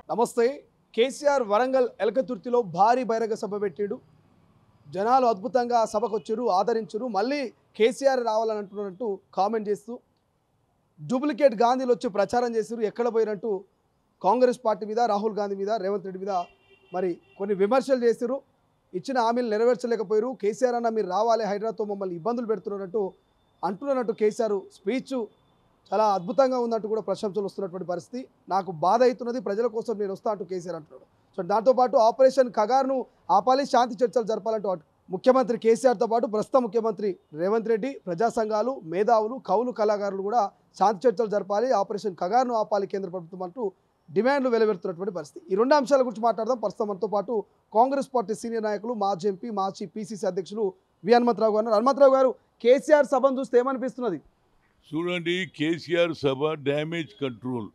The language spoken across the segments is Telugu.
నమస్తే. కేసీఆర్ వరంగల్ ఎలకతుర్తిలో భారీ బహిరంగ సభ పెట్టాడు. జనాలు అద్భుతంగా సభకు వచ్చారు, ఆదరించారు. మళ్ళీ కేసీఆర్ రావాలని అంటున్నట్టు కామెంట్ చేస్తూ డూప్లికేట్ గాంధీలు వచ్చి ప్రచారం చేశారు. ఎక్కడ పోయినట్టు కాంగ్రెస్ పార్టీ మీద, రాహుల్ గాంధీ మీద, రేవంత్ రెడ్డి మీద మరి కొన్ని విమర్శలు చేశారు. ఇచ్చిన హామీలు నెరవేర్చలేకపోయారు. కేసీఆర్ అన్న మీరు రావాలి, హైదరాబాద్తో మమ్మల్ని ఇబ్బందులు పెడుతున్నట్టు అంటున్నట్టు కేసీఆర్ స్పీచ్ చాలా అద్భుతంగా ఉందంటూ కూడా ప్రశంసలు వస్తున్నటువంటి పరిస్థితి. నాకు బాధ అవుతున్నది, ప్రజల కోసం నేను వస్తా అంటూ కేసీఆర్ అంటున్నాడు. సో దాంతోపాటు ఆపరేషన్ కగార్ను ఆపాలి, శాంతి చర్చలు జరపాలంటూ ముఖ్యమంత్రి కేసీఆర్తో పాటు ప్రస్తుత ముఖ్యమంత్రి రేవంత్ రెడ్డి, ప్రజా సంఘాలు, మేధావులు, కవులు, కళాకారులు కూడా శాంతి చర్చలు జరపాలి, ఆపరేషన్ కగార్ను ఆపాలి కేంద్ర ప్రభుత్వం అంటూ డిమాండ్లు వెలువెడుతున్నటువంటి పరిస్థితి. ఈ రెండు అంశాల గురించి మాట్లాడదాం. ప్రస్తుతం మనతో పాటు కాంగ్రెస్ పార్టీ సీనియర్ నాయకులు, మాజీ ఎంపీ, మాజీ పీసీసీ అధ్యక్షులు వి హనుమంతరావు గారు. హనుమంతరావు గారు, కేసీఆర్ సభను చూస్తే ఏమనిపిస్తున్నది? చూడండి, కేసీఆర్ సభ డ్యామేజ్ కంట్రోల్,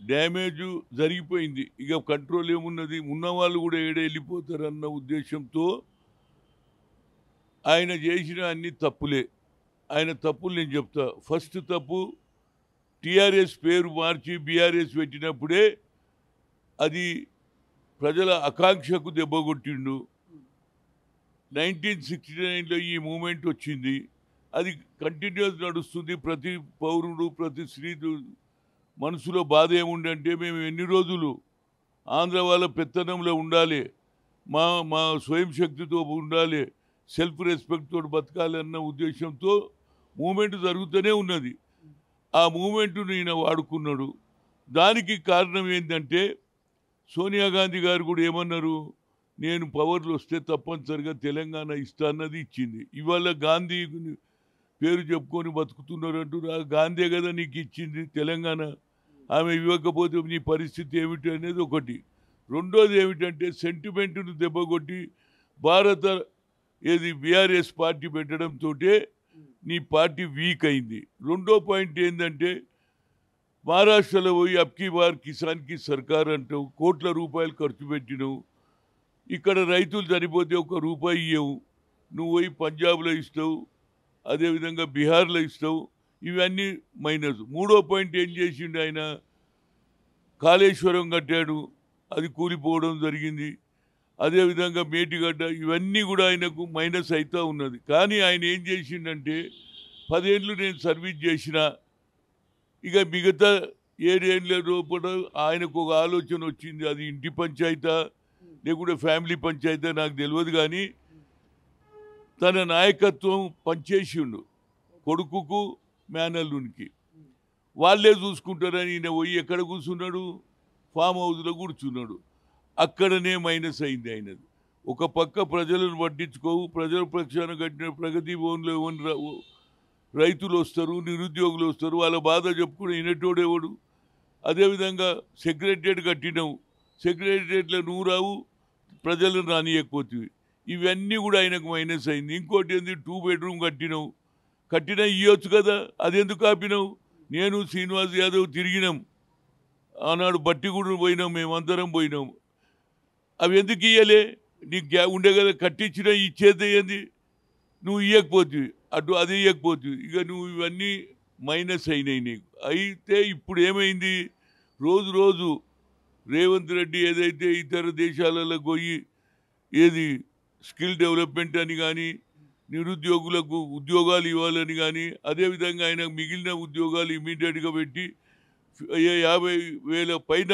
డ్యామేజ్ జరిగిపోయింది. ఇక కంట్రోల్ ఏమున్నది? ఉన్నవాళ్ళు కూడా వెళ్ళిపోతారన్న ఉద్దేశంతో ఆయన చేసిన అన్ని తప్పులే. ఆయన తప్పులు నేను చెప్తా. ఫస్ట్ తప్పు, టీఆర్ఎస్ పేరు మార్చి బీఆర్ఎస్ పెట్టినప్పుడే అది ప్రజల ఆకాంక్షకు దెబ్బకొట్టిండు. 1969లో ఈ మూమెంట్ వచ్చింది, అది కంటిన్యూస్ నడుస్తుంది. ప్రతి పౌరుడు, ప్రతి స్త్రీ మనసులో బాధ ఏముండంటే మేము ఎన్ని రోజులు ఆంధ్ర వాళ్ళ పెత్తనంలో ఉండాలి, మా స్వయం శక్తితో ఉండాలి, సెల్ఫ్ రెస్పెక్ట్తో బతకాలి అన్న ఉద్దేశంతో మూమెంట్ జరుగుతూనే ఉన్నది. ఆ మూమెంట్ను ఈయన వాడుకున్నాడు. దానికి కారణం ఏంటంటే సోనియా గాంధీ గారు కూడా ఏమన్నారు, నేను పవర్లు వస్తే తప్పనిసరిగా తెలంగాణ ఇస్తా అన్నది ఇచ్చింది. ఇవాళ గాంధీ పేరు చెప్పుకొని బతుకుతున్నారంటూ, గాంధీ కదా నీకు ఇచ్చింది తెలంగాణ, ఆమె ఇవ్వకపోతే నీ పరిస్థితి ఏమిటి అనేది ఒకటి. రెండోది ఏమిటంటే సెంటిమెంట్ను దెబ్బకొట్టి బీఆర్ఎస్ పార్టీ పెట్టడంతో నీ పార్టీ వీక్ అయింది. రెండో పాయింట్ ఏంటంటే మహారాష్ట్రలో పోయి అబ్కీ బార్ కిసాన్కి సర్కార్ అంటావు, కోట్ల రూపాయలు ఖర్చు పెట్టినవు. ఇక్కడ రైతులు చనిపోతే ₹1 ఇవ్వవు, నువ్వు పోయి పంజాబ్లో ఇస్తావు, అదేవిధంగా బీహార్లో ఇస్తావు. ఇవన్నీ మైనస్. మూడో పాయింట్ ఏం చేసిండు ఆయన, కాళేశ్వరం కట్టాడు, అది కూలిపోవడం జరిగింది. అదేవిధంగా మేటిగడ్డ, ఇవన్నీ కూడా ఆయనకు మైనస్ అవుతూ ఉన్నది. కానీ ఆయన ఏం చేసిండంటే 10 ఏళ్ళు నేను సర్వీస్ చేసిన, ఇక మిగతా 7 ఏళ్ళ లోపల ఆయనకు ఒక ఆలోచన వచ్చింది. అది ఇంటి పంచాయతా లేకుంటే ఫ్యామిలీ పంచాయతా నాకు తెలియదు, కానీ తన నాయకత్వం పనిచేసిండు కొడుకుకు, మేనల్లునికి. వాళ్ళే చూసుకుంటారని ఈయన పోయి ఎక్కడ కూర్చున్నాడు, ఫామ్ హౌస్లో కూర్చున్నాడు. అక్కడనే మైనస్ అయింది ఆయనది. ఒక పక్క ప్రజలను పట్టించుకోవు, ప్రజల పక్షాన కట్టిన ప్రగతి భవన్లో రైతులు వస్తారు, నిరుద్యోగులు వస్తారు, వాళ్ళ బాధ చెప్పుకుని వినేటోడేవాడు. అదేవిధంగా సెక్రటరియట్ కట్టినావు, సెక్రటరియట్లో నువ్వు రావు, ప్రజలను రానియకపోతుంది. ఇవన్నీ కూడా ఆయనకు మైనస్ అయింది. ఇంకోటి ఏంది, 2 బెడ్రూమ్ కట్టినా ఇవ్వచ్చు కదా, అదెందుకు ఆపినావు? నేను శ్రీనివాస్ యాదవ్ తిరిగినాం, ఆనాడు బట్టిగూడు పోయినాం, మేమందరం పోయినాం. అవి ఎందుకు ఇవ్వలే? నీకు ఉండే కదా, కట్టించినా ఇచ్చేది ఏంది? నువ్వు ఇవ్వకపోతుంది, అటు అది ఇవ్వకపోతుంది. ఇక నువ్వు ఇవన్నీ మైనస్ అయినాయి నీకు. అయితే ఇప్పుడు ఏమైంది, రోజు రోజు రేవంత్ రెడ్డి ఏదైతే ఇతర దేశాలలో పోయి ఏది స్కిల్ డెవలప్మెంట్ అని కానీ, నిరుద్యోగులకు ఉద్యోగాలు ఇవ్వాలని కానీ, అదేవిధంగా ఆయన మిగిలిన ఉద్యోగాలు ఇమీడియట్గా పెట్టి 50,000 పైన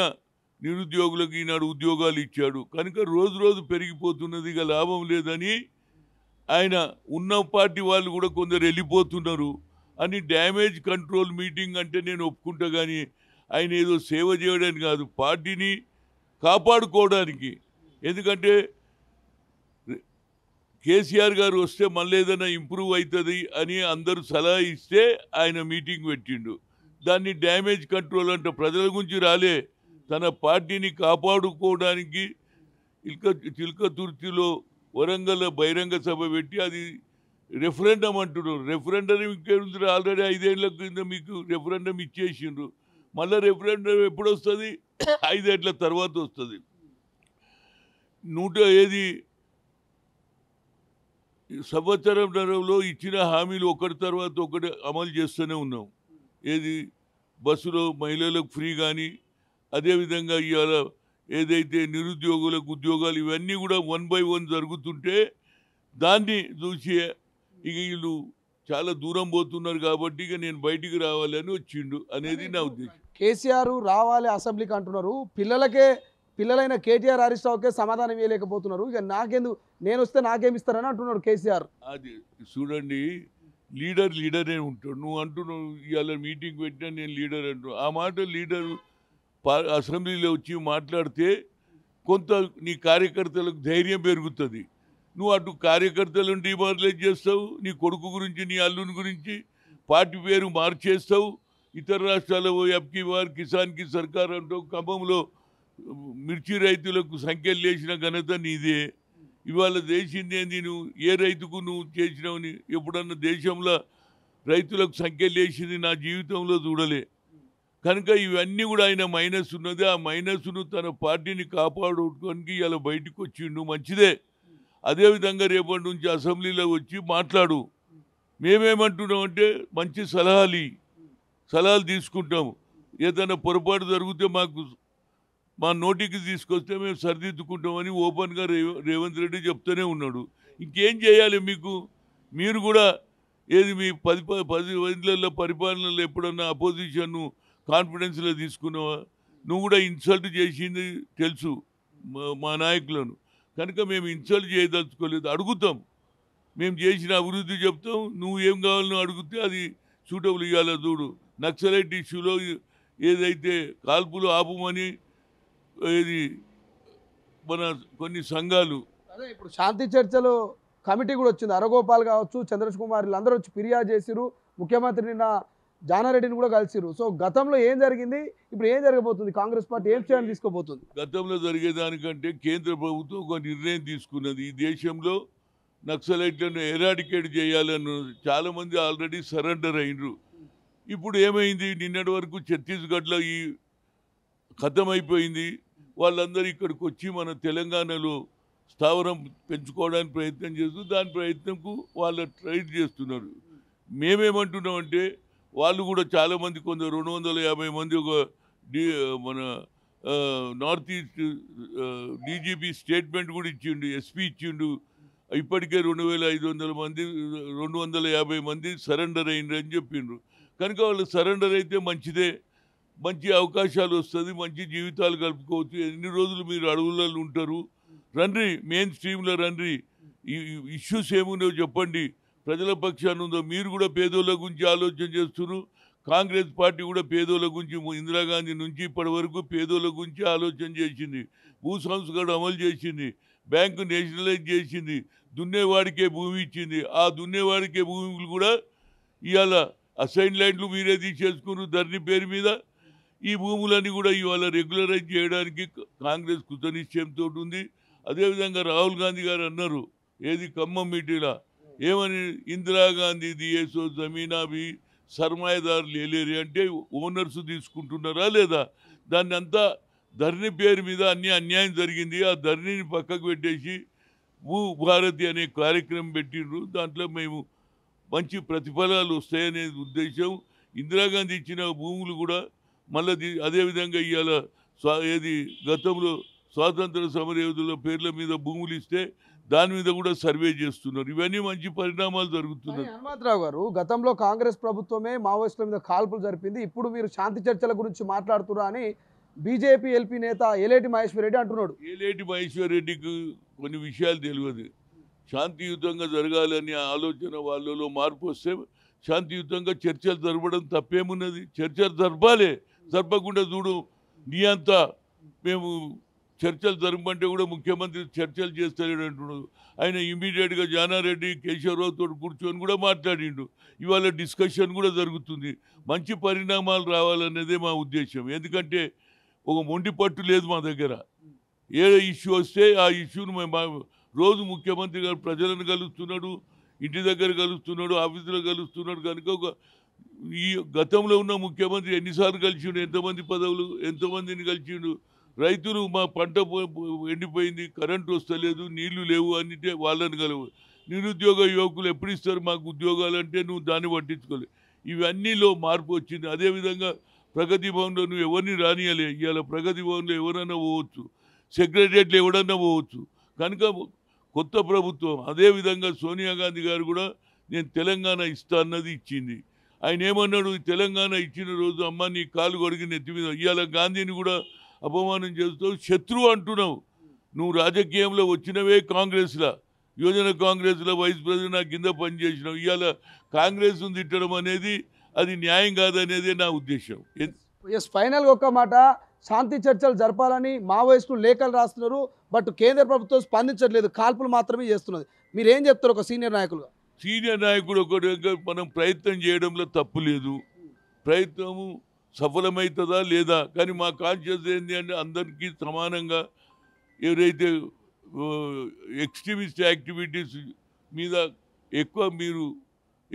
నిరుద్యోగులకు ఈనాడు ఉద్యోగాలు ఇచ్చాడు. కనుక రోజు రోజు పెరిగిపోతున్నది, ఇక లాభం లేదని ఆయన ఉన్న పార్టీ వాళ్ళు కూడా కొందరు వెళ్ళిపోతున్నారు అని డ్యామేజ్ కంట్రోల్ మీటింగ్ అంటే నేను ఒప్పుకుంటా. కానీ ఆయన ఏదో సేవ చేయడానికి కాదు, పార్టీని కాపాడుకోవడానికి. ఎందుకంటే కేసీఆర్ గారు వస్తే మళ్ళీ ఏదైనా ఇంప్రూవ్ అవుతుంది అని అందరూ సలహా ఇస్తే ఆయన మీటింగ్ పెట్టిండు. దాన్ని డ్యామేజ్ కంట్రోల్ అంటే ప్రజల గురించి రాలే, తన పార్టీని కాపాడుకోవడానికి చిల్కతుర్తిలో వరంగల్ బహిరంగ సభ పెట్టి అది రెఫరెండం అంటున్నారు. రెఫరెండం ఇంకేముంది, ఆల్రెడీ 5 ఏళ్ల కింద మీకు రెఫరెండం ఇచ్చేసిండ్రు. మళ్ళీ రెఫరెండం ఎప్పుడు వస్తుంది? 5 ఏళ్ల తర్వాత వస్తుంది. సంవత్సరంలో ఇచ్చిన హామీలు ఒకటి తర్వాత ఒకటి అమలు చేస్తూనే ఉన్నాం. ఏది బస్సులో మహిళలకు ఫ్రీ కానీ, అదేవిధంగా ఇవాళ ఏదైతే నిరుద్యోగులకు ఉద్యోగాలు ఇవన్నీ కూడా 1 by 1 జరుగుతుంటే దాన్ని చూసి ఇక వీళ్ళు చాలా దూరం పోతున్నారు కాబట్టి ఇక నేను బయటికి రావాలని వచ్చిండు అనేది నా ఉద్దేశం. కేసీఆర్ రావాలి అసెంబ్లీకి అంటున్నారు, పిల్లలైన కేటీఆర్ హరీష్ రావుకే సమాధానం ఇవ్వలేకపోతున్నారు, ఇక నాకెందుకు, నేను వస్తే నాకేమి ఇస్తారని అంటున్నాడు కేసీఆర్. అది చూడండి, లీడరే ఉంటాడు. నువ్వు అంటున్నావు ఇవాళ మీటింగ్ పెట్టినా నేను లీడర్ అంటున్నావు. ఆ మాట లీడర్ అసెంబ్లీలో వచ్చి మాట్లాడితే కొంత నీ కార్యకర్తలకు ధైర్యం పెరుగుతుంది. నువ్వు అటు కార్యకర్తలను డిమారలైజ్ చేస్తావు, నీ కొడుకు గురించి నీ అల్లుని గురించి పార్టీ పేరు మార్చేస్తావు, ఇతర రాష్ట్రాల్లో అబ్కి బార్ కిసాన్కి సర్కార్ అంటావు, ఖమ్మంలో మిర్చి రైతులకు సంఖ్యలు వేసిన ఘనత నీదే. ఇవాళ చేసింది ఏంది, నువ్వు ఏ రైతుకు నువ్వు చేసినావని ఎప్పుడన్నా దేశంలో రైతులకు సంఖ్యలు వేసింది నా జీవితంలో చూడలే. కనుక ఇవన్నీ కూడా ఆయన మైనస్ ఉన్నది. ఆ మైనస్ను తన పార్టీని కాపాడుకోవడానికి ఇలా బయటకు వచ్చిండు, మంచిదే. అదేవిధంగా రేపటి నుంచి అసెంబ్లీలో వచ్చి మాట్లాడు. మేమేమంటున్నామంటే మంచి సలహాలు తీసుకుంటాము. ఏదైనా పొరపాటు జరిగితే మా నోటికి తీసుకొస్తే మేము సరిదిద్దుకుంటామని ఓపెన్గా రేవంత్ రెడ్డి చెప్తూనే ఉన్నాడు. ఇంకేం చేయాలి మీకు? మీరు కూడా ఏది మీ 10 రోజులలో పరిపాలనలో ఎప్పుడన్నా అపోజిషన్ను కాన్ఫిడెన్స్లో తీసుకున్నావా? నువ్వు కూడా ఇన్సల్ట్ చేసింది తెలుసు మా నాయకులను. కనుక మేము ఇన్సల్ట్ చేయదలుచుకోలేదు, అడుగుతాం. మేము చేసిన అభివృద్ధి చెప్తాం. నువ్వు ఏం కావాలనో అడిగితే అది సూటబుల్ ఇవ్వాలి. చూడు, నక్సలైట్ ఇష్యూలో ఏదైతే కాల్పులు ఆపమని ఇది మన కొన్ని సంఘాలు, అదే ఇప్పుడు శాంతి చర్చలు కమిటీ కూడా వచ్చింది, అరగోపాల్ కావచ్చు, చంద్రశ్ కుమార్, వీళ్ళందరూ వచ్చి ఫిర్యాదు చేసిరు. ముఖ్యమంత్రి నిన్న జానారెడ్డిని కూడా కలిసిరు. సో గతంలో ఏం జరిగింది, ఇప్పుడు ఏం జరగబోతుంది, కాంగ్రెస్ పార్టీ ఏం చేయాలని తీసుకోబోతుంది? గతంలో జరిగేదానికంటే కేంద్ర ప్రభుత్వం ఒక నిర్ణయం తీసుకున్నది. ఈ దేశంలో నక్సలైట్లను ఎరాడికేట్ చేయాలని చాలామంది ఆల్రెడీ సరెండర్ అయినరు. ఇప్పుడు ఏమైంది, నిన్నటి వరకు ఛత్తీస్గఢ్లో ఈ ఖతమైపోయింది. వాళ్ళందరూ ఇక్కడికి వచ్చి మన తెలంగాణలో స్థావరం పెంచుకోవడానికి ప్రయత్నం చేస్తూ దాని ప్రయత్నంకు వాళ్ళు ట్రై చేస్తున్నారు. మేమేమంటున్నామంటే వాళ్ళు కూడా చాలామంది, కొందరు 250 మంది ఒక మన నార్త్ ఈస్ట్ డీజీపీ స్టేట్మెంట్ కూడా ఇచ్చిండు, ఎస్పీ ఇచ్చిండు. ఇప్పటికే 2500 మంది 250 మంది సరెండర్ అయ్యిండ్రు అని చెప్పిండ్రు. కనుక వాళ్ళు సరెండర్ అయితే మంచిదే, మంచి అవకాశాలు వస్తుంది, మంచి జీవితాలు గడుపుకోవచ్చు. ఎన్ని రోజులు మీరు అడవులలో ఉంటారు? రండి, మెయిన్ స్ట్రీమ్లో రండి. ఈ ఇష్యూస్ ఏమున్నాయో చెప్పండి, ప్రజల పక్షాన్ని ఉందో. మీరు కూడా పేదోళ్ళ గురించి ఆలోచన చేస్తున్నారు. కాంగ్రెస్ పార్టీ కూడా పేదోళ్ళ గురించి ఇందిరాగాంధీ నుంచి ఇప్పటి వరకు పేదోళ్ళ గురించి ఆలోచన చేసింది. భూ సంస్కరణ అమలు చేసింది, బ్యాంకు నేషనలైజ్ చేసింది, దున్నేవాడికే భూమి ఇచ్చింది. ఆ దున్నేవాడికే భూములు కూడా ఇవాళ అసైన్ ల్యాండ్లు మీరే తీసేసుకున్నారు ధరణి పేరు మీద. ఈ భూములన్నీ కూడా ఇవాళ రెగ్యులరైజ్ చేయడానికి కాంగ్రెస్ కృతనిశ్చయంతో ఉంది. అదేవిధంగా రాహుల్ గాంధీ గారు అన్నారు, ఏది ఖమ్మం మీటింగ్లో ఏమని, ఇందిరాగాంధీ దియేసో జమీనా బి సర్మాయదారు లేలేరి అంటే ఓనర్స్ తీసుకుంటున్నారా లేదా? దాన్ని అంతా ధరణి పేరు మీద అన్యాయం జరిగింది. ఆ ధరణిని పక్కకు పెట్టేసి భూ భారతి అనే కార్యక్రమం పెట్టిండ్రు. దాంట్లో మేము మంచి ప్రతిఫలాలు వస్తాయనే ఉద్దేశం. ఇందిరాగాంధీ ఇచ్చిన భూములు కూడా మళ్ళీ అదేవిధంగా ఇవాళ ఏది గతంలో స్వాతంత్ర సమరయోధుల పేర్ల మీద భూములు ఇస్తే దాని మీద కూడా సర్వే చేస్తున్నారు. ఇవన్నీ మంచి పరిణామాలు జరుగుతున్నాయి. హనుమంతరావు గారు, గతంలో కాంగ్రెస్ ప్రభుత్వమే మావోయిస్టుల మీద కాల్పులు జరిపింది, ఇప్పుడు మీరు శాంతి చర్చల గురించి మాట్లాడుతున్నా అని బీజేపీ ఎల్పీ నేత ఏలేటి మహేశ్వర్ రెడ్డి అంటున్నాడు. ఏలేటి మహేశ్వర్ రెడ్డికి కొన్ని విషయాలు తెలియదు. శాంతియుతంగా జరగాలని ఆలోచన వాళ్ళలో మార్పు వస్తే శాంతియుతంగా చర్చలు జరపడం తప్పేమున్నది? చర్చలు జరపకుండా చూడు, నీ అంతా మేము చర్చలు జరపమంటే కూడా ముఖ్యమంత్రి చర్చలు చేస్తలేడు అంటున్నాడు. ఆయన ఇమీడియట్గా జానారెడ్డి కేశవరావుతో కూర్చొని కూడా మాట్లాడిండు. ఇవాళ డిస్కషన్ కూడా జరుగుతుంది. మంచి పరిణామాలు రావాలన్నదే మా ఉద్దేశం. ఎందుకంటే ఒక మొండి పట్టు లేదు మా దగ్గర. ఏ ఇష్యూ వస్తే ఆ ఇష్యూను మేము రోజు ముఖ్యమంత్రి గారు ప్రజలను కలుస్తున్నాడు, ఇంటి దగ్గర కలుస్తున్నాడు, ఆఫీసులో కలుస్తున్నాడు. కనుక ఈ గతంలో ఉన్న ముఖ్యమంత్రి ఎన్నిసార్లు కలిసిండు, ఎంతమంది పదవులు ఎంతమందిని కలిసిండు. రైతులు మా పంట ఎండిపోయింది, కరెంటు వస్తలేదు, నీళ్లు లేవు అన్నిటే వాళ్ళని కలవు. నిరుద్యోగ యువకులు ఎప్పుడు ఇస్తారు మాకు ఉద్యోగాలు అంటే నువ్వు దాన్ని పట్టించుకోలేదు. ఇవన్నీలో మార్పు వచ్చింది. అదేవిధంగా ప్రగతి భవన్లో నువ్వు ఎవరిని రానియలే. ఇవాళ ప్రగతి భవన్లో ఎవరన్నా పోవచ్చు, సెక్రటరియట్లో ఎవడన్నా పోవచ్చు. కనుక కొత్త ప్రభుత్వం అదేవిధంగా సోనియా గాంధీ గారు కూడా నేను తెలంగాణ ఇస్తా అన్నది ఇచ్చింది. ఆయన ఏమన్నాడు, తెలంగాణ ఇచ్చిన రోజు అమ్మ నీ కాలు కొడిగి నెత్తి మీద. ఇవాళ గాంధీని కూడా అపమానం చేస్తావు, శత్రువు అంటున్నావు. నువ్వు రాజకీయంలో వచ్చినవే కాంగ్రెస్లో, యువజన కాంగ్రెస్లో వైస్ ప్రెసిడెంట్ కింద పనిచేసినావు. ఇవాళ కాంగ్రెస్ తిట్టడం అనేది అది న్యాయం కాదనేదే నా ఉద్దేశం. ఫైనల్గా ఒక్క మాట, శాంతి చర్చలు జరపాలని మావోయిస్టులు లేఖలు రాస్తున్నారు, బట్ కేంద్ర ప్రభుత్వం స్పందించట్లేదు, కాల్పులు మాత్రమే చేస్తున్నది. మీరు ఏం చెప్తారు ఒక సీనియర్ నాయకులుగా? సీనియర్ నాయకుడు ఒకటి మనం ప్రయత్నం చేయడంలో తప్పు లేదు. ప్రయత్నము సఫలమవుతుందా లేదా, కానీ మా కాన్షియస్ ఏంటి అంటే అందరికీ సమానంగా ఎవరైతే ఎక్స్ట్రీమిస్ట్ యాక్టివిటీస్ మీద ఎక్కువ మీరు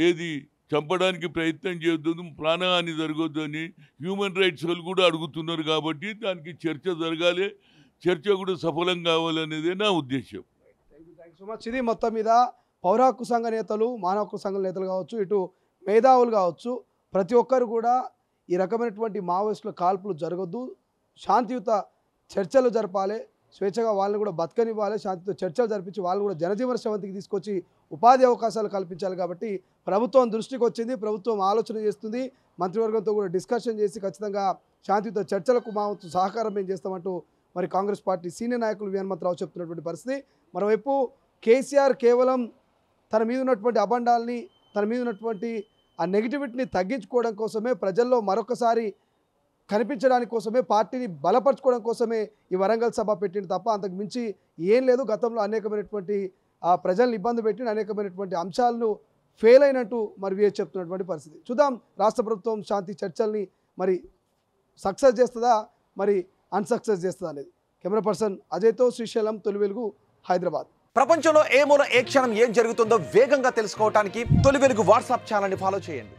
ఏది చంపడానికి ప్రయత్నం చేయొద్దు, ప్రాణహాని జరగొద్దు అని హ్యూమన్ రైట్స్ వాళ్ళు కూడా అడుగుతున్నారు. కాబట్టి దానికి చర్చ జరగాలి, చర్చ కూడా సఫలం కావాలనేదే నా ఉద్దేశం. Thank you so much. ఇది మొత్తం మీద పౌర హక్కు సంఘ నేతలు, మానవ హక్కు సంఘ నేతలు కావచ్చు, ఇటు మేధావులు కావచ్చు, ప్రతి ఒక్కరు కూడా ఈ రకమైనటువంటి మావోయిస్టుల కాల్పులు జరగొద్దు, శాంతియుత చర్చలు జరపాలి, స్వేచ్ఛగా వాళ్ళని కూడా బతకనివ్వాలి, శాంతితో చర్చలు జరిపించి వాళ్ళు కూడా జనజీవన శ్రవంతికి తీసుకొచ్చి ఉపాధి అవకాశాలు కల్పించాలి. కాబట్టి ప్రభుత్వం దృష్టికి వచ్చింది, ప్రభుత్వం ఆలోచన చేస్తుంది, మంత్రివర్గంతో కూడా డిస్కషన్ చేసి ఖచ్చితంగా శాంతియుత చర్చలకు మా వంతు సహకారం మేము చేస్తామంటూ మరి కాంగ్రెస్ పార్టీ సీనియర్ నాయకులు వి హనుమంతరావు చెప్తున్నటువంటి పరిస్థితి. మరోవైపు కేసీఆర్ కేవలం తన మీద ఉన్నటువంటి అబండాల్ని, తన మీద ఉన్నటువంటి ఆ నెగిటివిటీని తగ్గించుకోవడం కోసమే, ప్రజల్లో మరొకసారి కనిపించడానికి కోసమే, పార్టీని బలపరచుకోవడం కోసమే ఈ వరంగల్ సభ పెట్టింది తప్ప అంతకు మించి ఏం లేదు. గతంలో అనేకమైనటువంటి ప్రజల్ని ఇబ్బంది పెట్టిన అనేకమైనటువంటి అంశాలను ఫెయిల్ అయినట్టు మరి విఎస్ చెప్తున్నటువంటి పరిస్థితి. చూద్దాం రాష్ట్ర ప్రభుత్వం శాంతి చర్చల్ని మరి సక్సెస్ చేస్తుందా, మరి అన్సక్సెస్ చేస్తుందా అనేది. కెమెరా పర్సన్ అజయ్తో శ్రీశైలం, తొలి వెలుగు, హైదరాబాద్. ప్రపంచంలో ఏ మూల ఏ క్షణం ఏం జరుగుతుందో వేగంగా తెలుసుకోవడానికి తొలి వెలుగు వాట్సాప్ ఛానల్ని ఫాలో చేయండి.